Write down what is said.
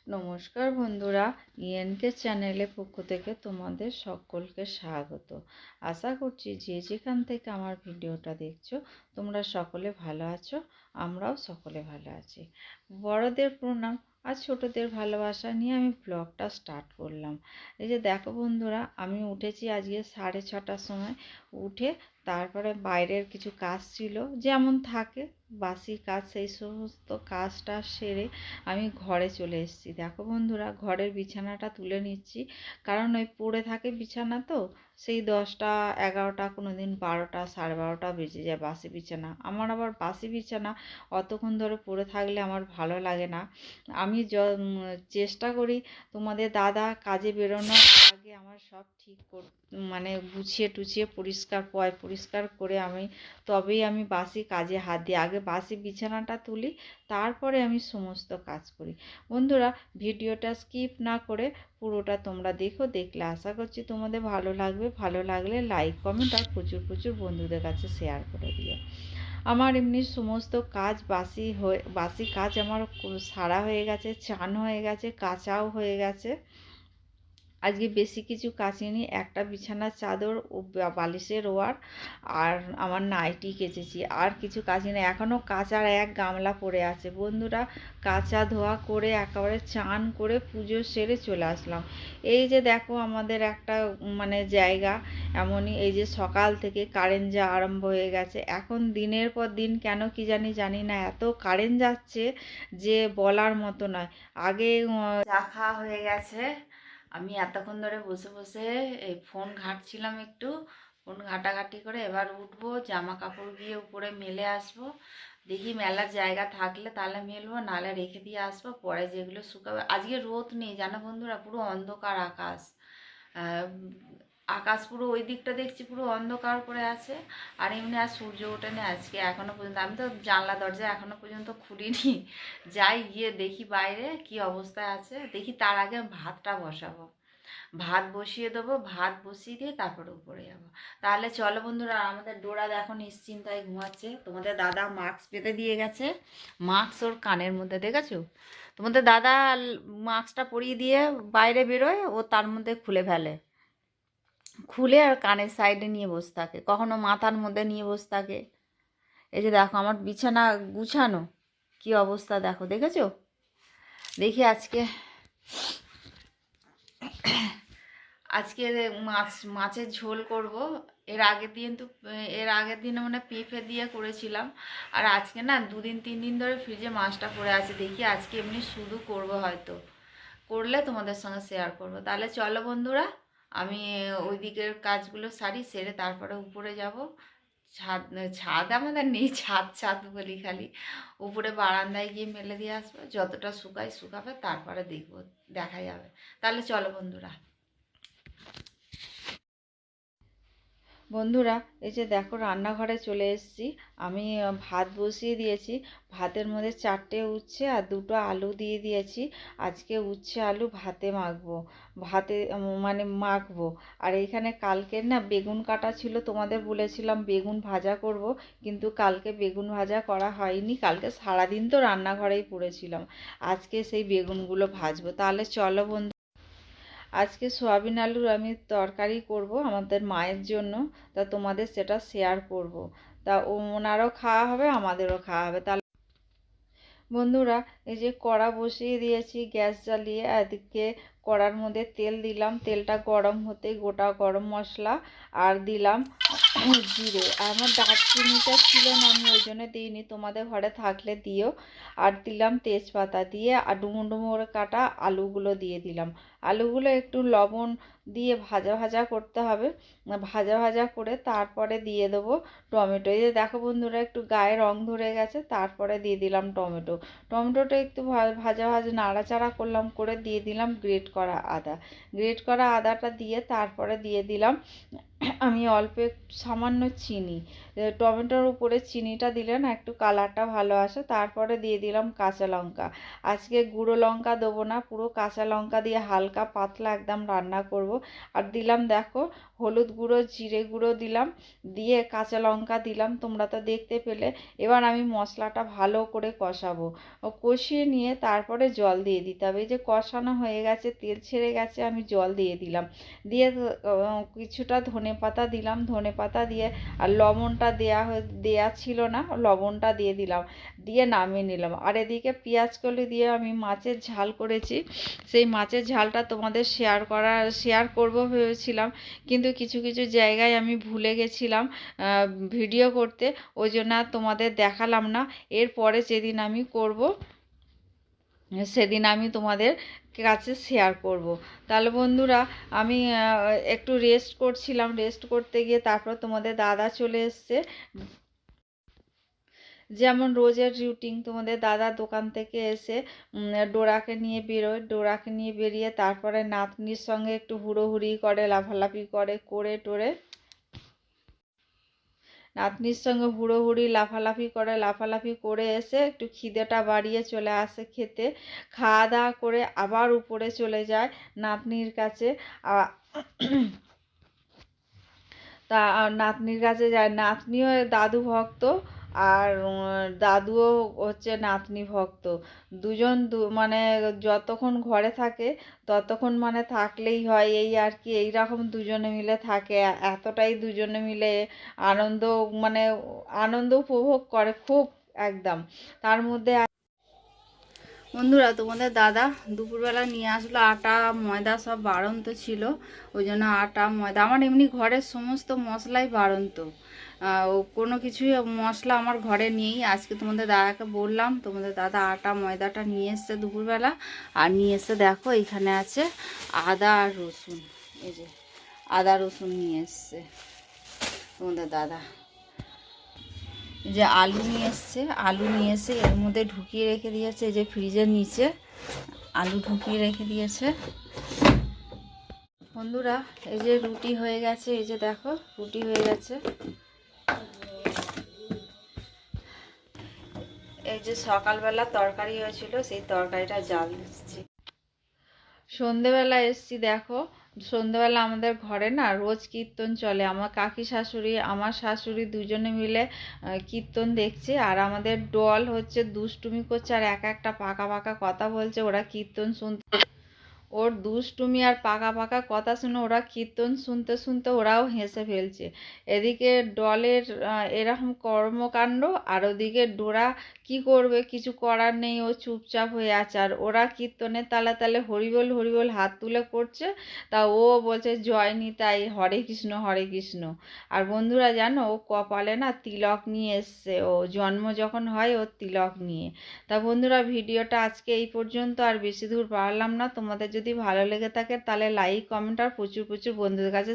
নমস্কার বন্ধুরা, ইএনকে চ্যানেলের পক্ষ থেকে তোমাদের সকলকে স্বাগত। আশা করছি যে যেখান থেকে আমার ভিডিওটা দেখছো তোমরা সকলে ভালো আছো, আমরাও সকলে ভালো আছি। বড়দের প্রণাম আর ছোটদের ভালোবাসা নিয়ে আমি ব্লগটা স্টার্ট করলাম। এই যে দেখো বন্ধুরা, আমি উঠেছি আজকে 6:30টার সময়। উঠে তারপরে বাইরের কিছু কাজ ছিল, যেমন থাকে বাসি কাজ, সেই সমস্ত কাজটা সেরে আমি ঘরে চলে এসেছি। দেখো বন্ধুরা, ঘরের বিছানাটা তুলে নিচ্ছি, কারণ ওই পড়ে থাকে বিছানা, তো সেই 10টা 11টা, কোনো দিন 12টা 12:30 বেজে যায় বাসি বিছানা। আমার আবার বাসি বিছানা অতক্ষণ ধরে পড়ে থাকলে আমার ভালো লাগে না। আমি চেষ্টা করি তোমাদের দাদা কাজে বেরোনোর আগে আমার সব ঠিক মানে গুছিয়ে টুছিয়ে পরিষ্কার করে তবেই আমি বাসি কাজে হাত দিই। আগে বাসি বিছানাটা তুলি, তারপরে আমি সমস্ত কাজ করি। বন্ধুরা, ভিডিওটা স্কিপ না করে পুরোটা তোমরা দেখলে আশা করছি তোমাদের ভালো লাগবে। ভালো লাগলে লাইক কমেন্ট আর প্রচুর বন্ধুদের কাছে শেয়ার করে দিও। আমার এমনি সমস্ত কাজ বাসি কাজ আমার সারা হয়ে গেছে, চান হয়ে গেছে, কাচাও হয়ে গেছে। আজকে বেশি কিছু কাচিনি, একটা বিছানার চাদর ও বালিশের ওয়ার আর আমার নাইটি কেচেছি, আর কিছু কাচিনি। এখনও কাচার এক গামলা পড়ে আছে। বন্ধুরা, কাচা ধোয়া করে একেবারে চান করে পুজো সেরে চলে আসলাম। এই যে দেখো আমাদের একটা মানে জায়গা এমনই, এই যে সকাল থেকে কারেন্ট যাওয়া আরম্ভ হয়ে গেছে। এখন দিনের পর দিন কেন কি জানি না এত কারেন্ট যাচ্ছে যে বলার মতো নয়। আগে চা খাওয়া হয়ে গেছে, আমি এতক্ষণ ধরে বসে বসে এই ফোন ঘাঁটছিলাম, একটু ফোন ঘাটাঘাটি করে এবার উঠবো, জামা কাপড় গিয়ে উপরে মেলে আসবো। দেখি মেলার জায়গা থাকলে তাহলে মেলবো, নাহলে রেখে দিয়ে আসবো, পরে যেগুলো শুকাবে। আজকে রোদ নেই জানো বন্ধুরা, পুরো অন্ধকার আকাশ। আকাশ পুরো ওই দিকটা দেখছি পুরো অন্ধকার করে আছে। আর এমনি আর সূর্য ওঠেনি আজকে এখনো পর্যন্ত। আমি তো জানলা দরজা এখনো পর্যন্ত খুলিনি, যাই গিয়ে দেখি বাইরে কি অবস্থায় আছে দেখি। তার আগে ভাতটা বসাবো, ভাত বসিয়ে দেবো, ভাত বসিয়ে দিয়ে তারপরে উপরে যাবো। তাহলে চলো বন্ধুরা, আমাদের ডোরা দেখো নিশ্চিন্তায় ঘুমাচ্ছে। তোমাদের দাদা মাস্ক পেতে দিয়ে গেছে, মাস্ক ওর কানের মধ্যে, দেখেছো? তোমাদের দাদা মাস্কটা পরিয়ে দিয়ে বাইরে বেরোয়, ও তার মধ্যে খুলে আর কানের সাইডে নিয়ে বসে থাকে, কখনো মাথার মধ্যে নিয়ে বসে থাকে। এই যে দেখো আমার বিছানা গুছানো কি অবস্থা দেখো, দেখেছো? দেখি আজকে মাছের ঝোল করব। এর আগের দিন মানে পেঁপে দিয়ে করেছিলাম, আর আজকে না 2-3 দিন ধরে ফ্রিজে মাছটা পড়ে আছে। দেখি আজকে এমনি শুধু করব, হয়তো করলে তোমাদের সঙ্গে শেয়ার করব। তাহলে চলো বন্ধুরা, আমি ওই দিকের কাজগুলো সেরে তারপরে উপরে যাব। ছাদ ছাদ আমাদের নেই, ছাদ বলি খালি। উপরে বারান্দায় গিয়ে মেলে দিয়ে আসবো, যতটা শুকাবে, তারপরে দেখা যাবে। তাহলে চলো বন্ধুরা। বন্ধুরা, এই যে দেখো রান্নাঘরে চলে এসেছি। আমি ভাত বসিয়ে দিয়েছি। ভাতের মধ্যে 4টে উচ্ছে আর 2টো আলু দিয়ে দিয়েছি। আজকে উচ্ছে আলু মানে মাখবো। আর এইখানে কালকের না বেগুন কাটা ছিল, তোমাদের বলেছিলাম বেগুন ভাজা করব, কিন্তু কালকে বেগুন ভাজা করা হয়নি। কালকে সারাদিন তো রান্নাঘরেই পড়েছিলাম। আজকে সেই বেগুনগুলো ভাজবো। তাহলে চলো বন্ধু, আজকে সয়াবিন আলুর আমি তরকারি করব আমাদের মায়ের জন্য। তা তোমাদের সেটা শেয়ার করব। তা ওনারও খাওয়া হবে, আমাদেরও খাওয়া হবে। তাহলে বন্ধুরা, এই যে কড়া বসিয়ে দিয়েছি গ্যাস জ্বালিয়ে। এদিকে কড়ার মধ্যে তেল দিলাম, তেলটা গরম হতে গোটা গরম মশলা আর দিলাম জিরে। আমার দারচিনিটা ছিল না, আমি ওই জন্য দিইনি, তোমাদের ঘরে থাকলে দিও। আর দিলাম তেজপাতা দিয়ে, আর ডুমো ডুমো করে কাটা আলুগুলো দিয়ে দিলাম। আলুগুলো একটু লবণ দিয়ে ভাজা ভাজা করতে হবে। ভাজা ভাজা করে তারপরে দিয়ে দেবো টমেটো। এই যে দেখো বন্ধুরা, একটু গায়ে রং ধরে গেছে, তারপরে দিয়ে দিলাম টমেটো। টমেটোটা একটু ভাজা নাড়াচাড়া করলাম, করে দিয়ে দিলাম গ্রেট করা আদা। গ্রেট করা আদাটা দিয়ে তারপরে দিয়ে দিলাম আমি অল্প সামান্য চিনি, টমেটোর উপরে চিনিটা দিলে না একটু কালারটা ভালো আসে। তারপরে দিয়ে দিলাম কাঁচা লঙ্কা। আজকে গুঁড়ো লঙ্কা দেবো না, পুরো কাঁচা লঙ্কা দিয়ে হালকা পাতলা একদম রান্না করব। আর দিলাম দেখো হলুদ গুঁড়ো, জিরে গুঁড়ো দিলাম, দিয়ে কাঁচা লঙ্কা দিলাম, তোমরা তো দেখতে পেলে। এবার আমি মশলাটা ভালো করে কষাবো, কষিয়ে নিয়ে তারপরে জল দিয়ে দিতে হবে। এই যে কষানো হয়ে গেছে, তেল ছেড়ে গেছে, আমি জল দিয়ে দিলাম। দিয়ে কিছুটা ধনেপাতা দিলাম, ধনেপাতা দিয়ে আর লবণটা দেয়া ছিল না, লবণটা দিয়ে দিলাম, দিয়ে নামিয়ে নিলাম। আর এদিকে পেঁয়াজ কলি দিয়ে আমি মাছের ঝাল করেছি। সেই মাছের ঝালটা তোমাদের শেয়ার করব ভেবেছিলাম, কিন্তু কিছু কিছু জায়গায় আমি ভুলে গেছিলাম ভিডিও করতে, ওই জন্য আর তোমাদের দেখালাম না। এরপরে যেদিন আমি করব সেদিন আমি তোমাদের কাছে শেয়ার করব। তাহলে বন্ধুরা আমি একটু রেস্ট করছিলাম, রেস্ট করতে গিয়ে তারপর তোমাদের দাদা চলে এসছে। যেমন রোজের রুটিন, তোমাদের দাদা দোকান থেকে এসে ডোরাকে নিয়ে বেরোয়, ডোরাকে নিয়ে বেরিয়ে তারপরে নাতনির সঙ্গে একটু হুড়োহুড়ি করে, লাফালাফি করে টোরে নাতনির সঙ্গে হুড়োহুড়ি লাফালাফি করে এসে একটু খিদেটা বাড়িয়ে চলে আসে খেতে। খাওয়া দাওয়া করে আবার উপরে চলে যায় নাতনির কাছে। তা নাতনির কাছে যায়, নাতনিও দাদু ভক্ত, আর দাদুও হচ্ছে নাতনি ভক্ত। দুজন মানে যতক্ষণ ঘরে থাকে ততক্ষণ মানে থাকলেই হয়, এই আর কি। এইরকম দুজনে মিলে থাকে, এতটাই দুজনে মিলে আনন্দ, মানে আনন্দ উপভোগ করে খুব একদম। তার মধ্যে বন্ধুরা তোমাদের দাদা দুপুরবেলা নিয়ে আসলো আটা ময়দা, সব বাড়ন্ত ছিল, ওই জন্য আটা ময়দা, আমার এমনি ঘরের সমস্ত মশলাই বাড়ন্ত, কোনো কিছুই মশলা আমার ঘরে নেই। আজকে তোমাদের দাদাকে বললাম, তোমাদের দাদা আটা ময়দাটা নিয়ে এসছে দুপুরবেলা। আর নিয়ে এসে দেখো এখানে আছে আদা আর রসুন, এই যে আদা রসুন নিয়ে এসছে তোমাদের দাদা। যে আলু নিয়ে এসছে, আলু নিয়ে এসে এর মধ্যে ঢুকিয়ে রেখে দিয়েছে, এই যে ফ্রিজের নিচে আলু ঢুকিয়ে রেখে দিয়েছে। বন্ধুরা এই যে রুটি হয়ে গেছে, এই যে দেখো রুটি হয়ে গেছে। এই যে সকালবেলা তরকারি হয়েছিল, সেই তরকারিটা জাল দিচ্ছি। সন্ধেবেলা এসছি দেখো, সন্ধেবেলা আমাদের ঘরে না রোজ কীর্তন চলে। আমার কাকি শাশুড়ি, আমার শাশুড়ি দুজনে মিলে কীর্তন দেখছে। আর আমাদের দল হচ্ছে দুষ্টুমি করছে আর একটা পাকা পাকা কথা বলছে। ওরা কীর্তন শুনতে, ওর দুষ্টুমি আর পাকা পাকা কথা শুনে ওরা কীর্তন শুনতে শুনতে ওরাও হেসে ফেলছে। এদিকে ডলের এরকম কর্মকাণ্ড, আর ওদিকে ডোরা কি করবে, কিছু করার নেই, ও চুপচাপ হয়ে আছে। আর ওরা কীর্তনের তালে তালে হরিবোল হরিবোল হাত তুলে করছে, তা ও বলছে জয় নিতাই, হরে কৃষ্ণ হরে কৃষ্ণ। আর বন্ধুরা জানো, ও কপালে না তিলক নিয়ে এসছে, ও জন্ম যখন হয় ওর তিলক নিয়ে। তা বন্ধুরা ভিডিওটা আজকে এই পর্যন্ত, আর বেশি দূর বাড়ালাম না। তোমাদের যদি ভালো লেগে থাকে তাহলে লাইক কমেন্ট আর প্রচুর প্রচুর বন্ধুদের কাছে